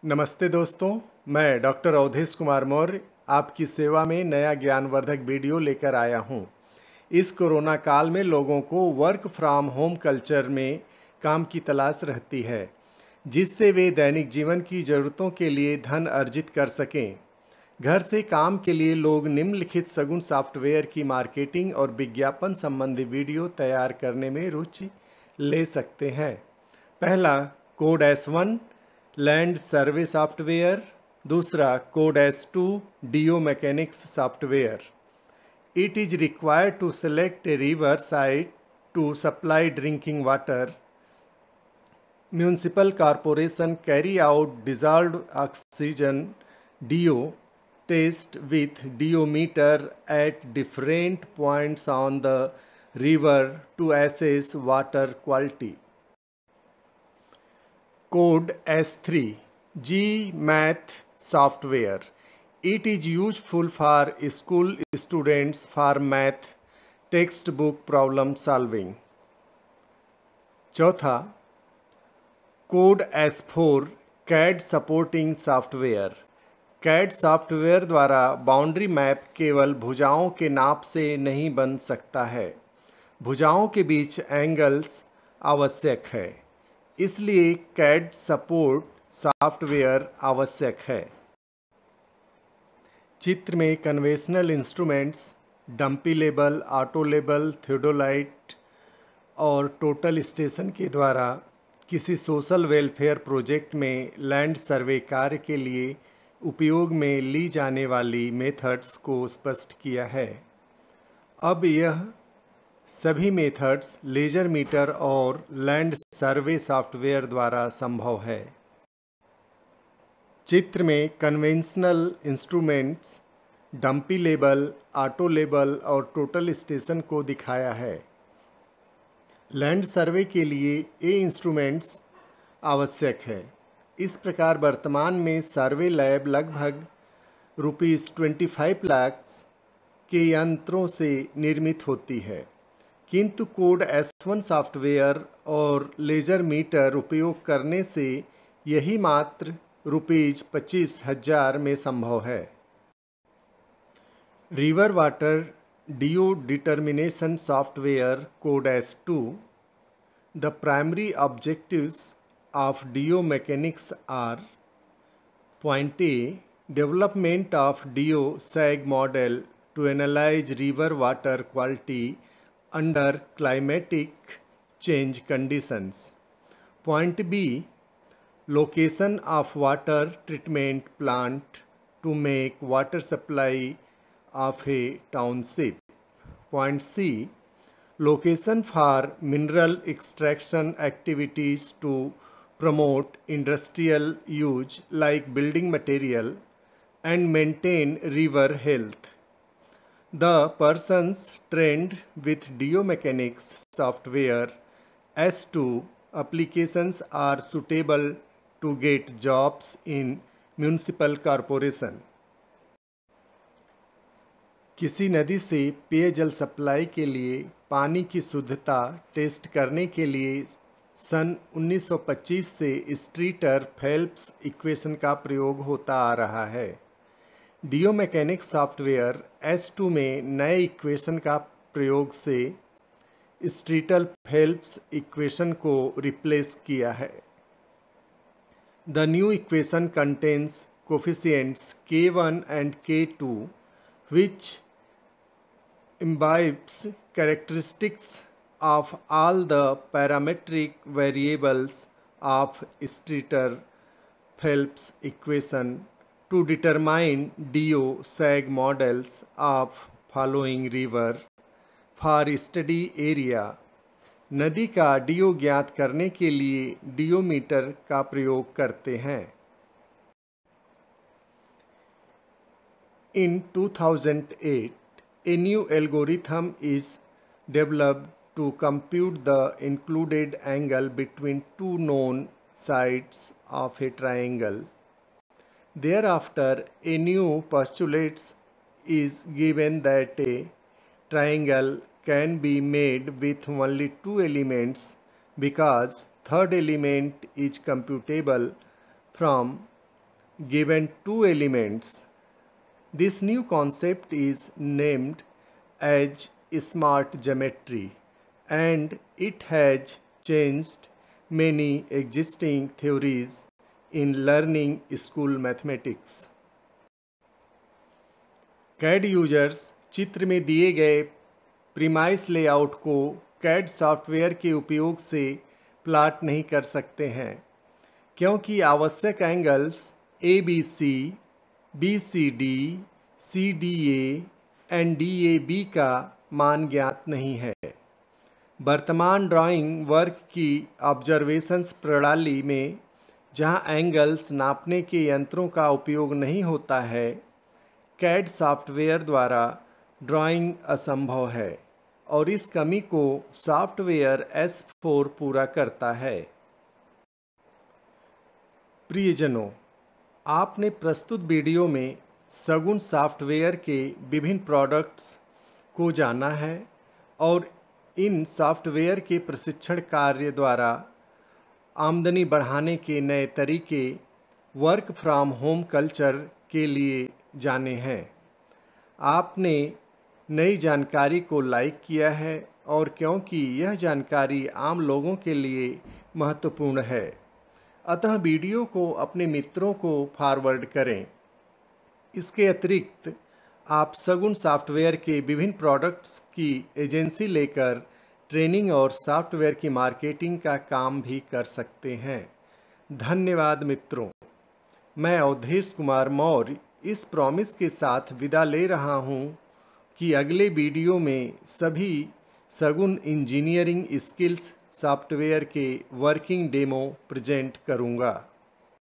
नमस्ते दोस्तों, मैं डॉक्टर अवधेश कुमार मौर्य आपकी सेवा में नया ज्ञानवर्धक वीडियो लेकर आया हूं। इस कोरोना काल में लोगों को वर्क फ्रॉम होम कल्चर में काम की तलाश रहती है, जिससे वे दैनिक जीवन की ज़रूरतों के लिए धन अर्जित कर सकें। घर से काम के लिए लोग निम्नलिखित सगुण सॉफ्टवेयर की मार्केटिंग और विज्ञापन संबंधी वीडियो तैयार करने में रुचि ले सकते हैं। पहला, code S1 land survey software. दूसरा, code S2 DO mechanics software. It is required to select a river site to supply drinking water. Municipal corporation carry out dissolved oxygen DO test with DO meter at different points on the river to assess water quality. Code S3 GMath software. It is useful for school students for math textbook problem solving. चौथा, code S4 CAD supporting software. CAD software द्वारा boundary map केवल भुजाओं के नाप से नहीं बन सकता है, भुजाओं के बीच एंगल्स आवश्यक है, इसलिए CAD सपोर्ट सॉफ्टवेयर आवश्यक है। चित्र में conventional instruments dumpy label, auto label, theodolite और टोटल स्टेशन के द्वारा किसी सोशल वेलफेयर प्रोजेक्ट में लैंड सर्वे कार्य के लिए उपयोग में ली जाने वाली मेथड्स को स्पष्ट किया है। अब यह सभी मेथड्स लेजर मीटर और लैंड सर्वे सॉफ्टवेयर द्वारा संभव है। चित्र में conventional instruments dumpy label, auto label और टोटल स्टेशन को दिखाया है। लैंड सर्वे के लिए ये इंस्ट्रूमेंट्स आवश्यक है। इस प्रकार वर्तमान में सर्वे लैब लगभग ₹25 लाख के यंत्रों से निर्मित होती है, किंतु कोड S1 सॉफ्टवेयर और लेजर मीटर उपयोग करने से यही मात्र ₹25,000 में संभव है। River water DO determination software code S2। The primary objectives of DO mechanics are: Point A, development of DO SAG model to analyze river water quality under climatic change conditions. Point B, location of water treatment plant to make water supply of a township. Point C, location for mineral extraction activities to promote industrial use like building material and maintain river health. The persons trained with DO mechanics software S2 applications are suitable to get jobs in municipal corporation. किसी नदी से पेयजल supply के लिए पानी की शुद्धता test करने के लिए सन 1925 से स्ट्रीटर फेल्प्स इक्वेशन का प्रयोग होता आ रहा है। DO मैकेनिक्स सॉफ्टवेयर S2 में नए इक्वेशन का प्रयोग से स्ट्रीटर फेल्प्स इक्वेशन को रिप्लेस किया है। The new equation contains coefficients K1 and K2 which imbibes characteristics of all the parametric variables of Streeter-Phelps equation to determine DO SAG models of following river for study area. नदी का DO ज्ञात करने के लिए DO metre का प्रयोग करते हैं। In 2008, a new algorithm is developed to compute the included angle between two known sides of a triangle. Thereafter, a new postulate is given that a triangle can be made with only two elements because third element is computable from given two elements. This new concept is named as smart geometry, and it has changed many existing theories in learning school mathematics. CAD users चित्र में दिए गए premise layout को CAD software के उपयोग से plot नहीं कर सकते हैं, क्योंकि आवश्यक angles ABC, BCD, CDA and DAB का मान ज्ञात नहीं है। वर्तमान ड्राइंग वर्क की ऑब्जर्वेशंस प्रणाली में जहां एंगल्स नापने के यंत्रों का उपयोग नहीं होता है, CAD सॉफ्टवेयर द्वारा ड्राइंग असंभव है और इस कमी को सॉफ्टवेयर S4 पूरा करता है। प्रियजनों, आपने प्रस्तुत वीडियो में सगुन सॉफ्टवेयर के विभिन्न प्रोडक्ट्स को जाना है और इन सॉफ्टवेयर के प्रशिक्षण कार्य द्वारा आमदनी बढ़ाने के नए तरीके वर्क फ्रॉम होम कल्चर के लिए जाने हैं। आपने नई जानकारी को लाइक किया है और क्योंकि यह जानकारी आम लोगों के लिए महत्वपूर्ण है, अतः वीडियो को अपने मित्रों को फॉरवर्ड करें। इसके अतिरिक्त आप सगुन सॉफ्टवेयर के विभिन्न प्रोडक्ट्स की एजेंसी लेकर ट्रेनिंग और सॉफ्टवेयर की मार्केटिंग का काम भी कर सकते हैं। धन्यवाद मित्रों। मैं अवधेश कुमार मौर्य इस प्रॉमिस के साथ विदा ले रहा हूं कि अगले वीडियो में सभी सगुन इंजीनियरिंग स्किल्स सॉफ्टवेयर के वर्किंग डेमो प्रेजेंट करूंगा।